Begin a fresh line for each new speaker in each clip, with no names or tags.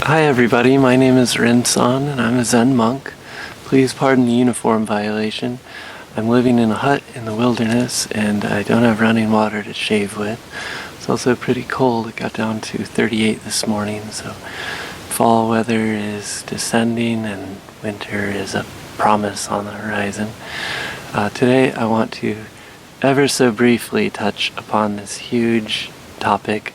Hi everybody, my name is Rin-san and I'm a Zen monk. Please pardon the uniform violation. I'm living in a hut in the wilderness and I don't have running water to shave with. It's also pretty cold. It got down to 38 this morning, so fall weather is descending and winter is a promise on the horizon. Today I want to ever so briefly touch upon this huge topic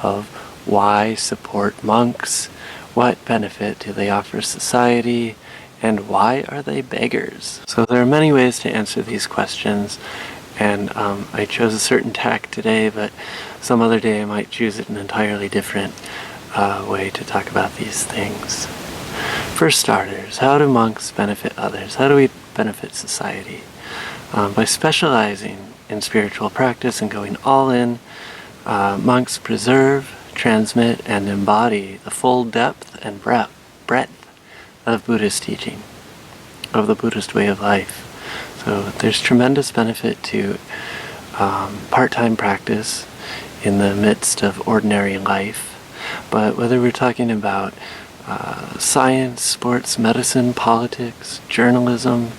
of why support monks, what benefit do they offer society, and why are they beggars? So there are many ways to answer these questions, and I chose a certain tack today, but some other day I might choose an entirely different way to talk about these things. For starters, how do monks benefit others? How do we benefit society? By specializing in spiritual practice and going all in, monks preserve, transmit, and embody the full depth and breadth of Buddhist teaching, of the Buddhist way of life. So there's tremendous benefit to part-time practice in the midst of ordinary life. But whether we're talking about science, sports, medicine, politics, journalism,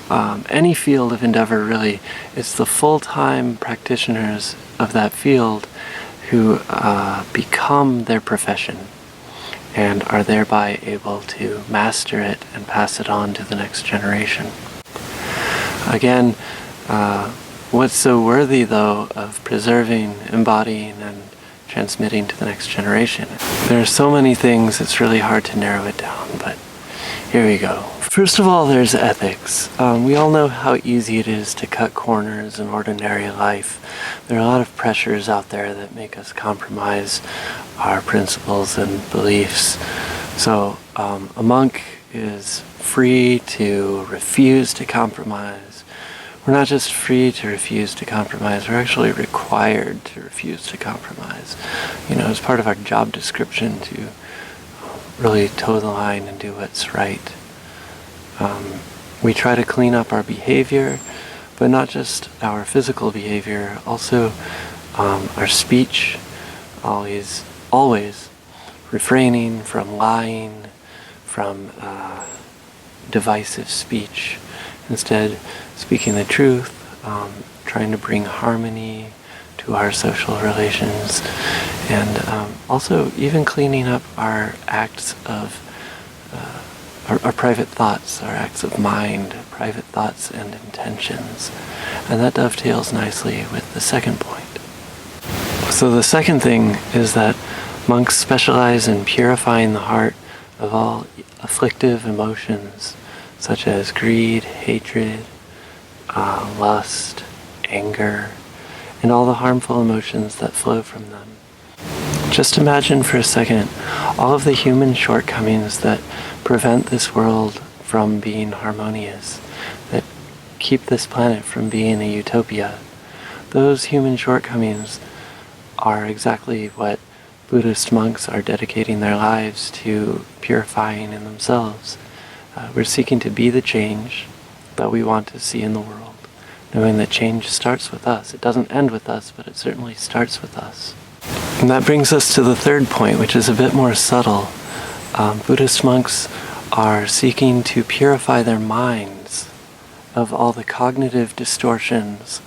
any field of endeavor really, it's the full-time practitioners of that field who become their profession and are thereby able to master it and pass it on to the next generation. Again, what's so worthy though of preserving, embodying, and transmitting to the next generation? There are so many things it's really hard to narrow it down, but here we go. First of all, there's ethics. We all know how easy it is to cut corners in ordinary life. There are a lot of pressures out there that make us compromise our principles and beliefs. So a monk is free to refuse to compromise. We're not just free to refuse to compromise, we're actually required to refuse to compromise. You know, it's part of our job description to really toe the line and do what's right. We try to clean up our behavior, but not just our physical behavior, also our speech, always refraining from lying, from divisive speech, instead speaking the truth, trying to bring harmony to our social relations, and also even cleaning up our acts of our private thoughts, our acts of mind, private thoughts and intentions. And that dovetails nicely with the second point. So the second thing is that monks specialize in purifying the heart of all afflictive emotions, such as greed, hatred, lust, anger, and all the harmful emotions that flow from them. Just imagine for a second all of the human shortcomings that prevent this world from being harmonious, that keep this planet from being a utopia. Those human shortcomings are exactly what Buddhist monks are dedicating their lives to purifying in themselves. We're seeking to be the change that we want to see in the world, knowing that change starts with us. It doesn't end with us, but it certainly starts with us. And that brings us to the third point, which is a bit more subtle. Buddhist monks are seeking to purify their minds of all the cognitive distortions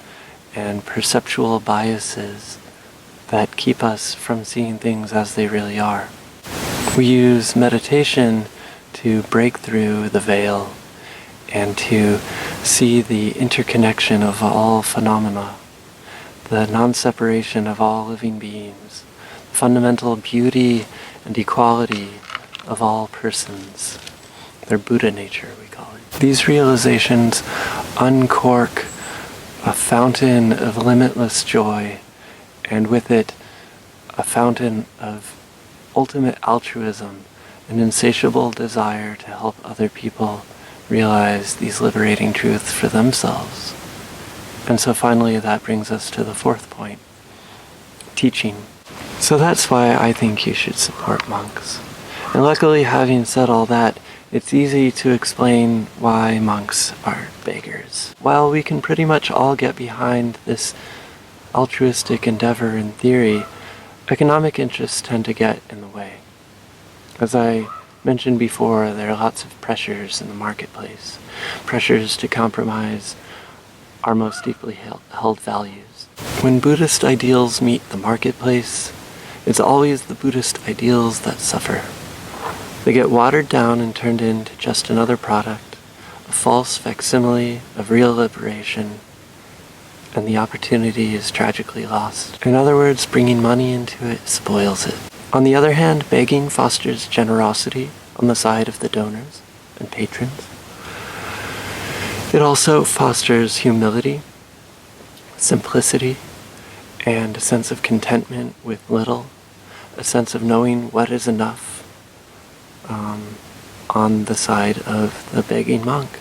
and perceptual biases that keep us from seeing things as they really are. We use meditation to break through the veil and to see the interconnection of all phenomena, the non-separation of all living beings, the fundamental beauty and equality of all persons, their Buddha nature, we call it. These realizations uncork a fountain of limitless joy, and with it a fountain of ultimate altruism, an insatiable desire to help other people realize these liberating truths for themselves. And so finally that brings us to the fourth point, teaching. So that's why I think you should support monks. And luckily, having said all that, it's easy to explain why monks are beggars. While we can pretty much all get behind this altruistic endeavor in theory, economic interests tend to get in the way. As I mentioned before, there are lots of pressures in the marketplace, pressures to compromise our most deeply held values. When Buddhist ideals meet the marketplace, it's always the Buddhist ideals that suffer. They get watered down and turned into just another product, a false facsimile of real liberation, and the opportunity is tragically lost. In other words, bringing money into it spoils it. On the other hand, begging fosters generosity on the side of the donors and patrons. It also fosters humility, simplicity, and a sense of contentment with little, a sense of knowing what is enough on the side of the begging monk.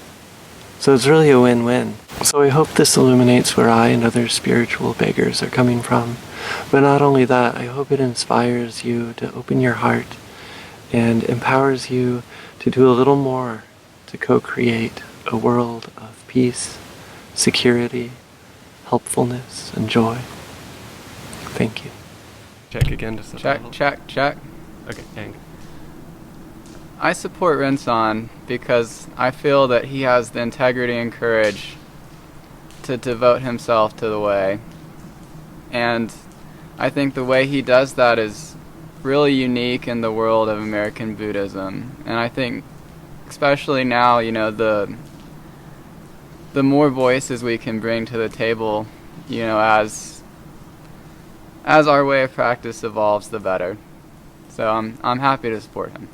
So it's really a win-win. So I hope this illuminates where I and other spiritual beggars are coming from. But not only that, I hope it inspires you to open your heart and empowers you to do a little more to co-create a world of peace, security, helpfulness, and joy. Thank you. Check again to
Check.
Okay, hang.
I support Rinson because I feel that he has the integrity and courage to devote himself to the way. And I think the way he does that is really unique in the world of American Buddhism. And I think especially now, the more voices we can bring to the table, as our way of practice evolves, the better. So I'm happy to support him.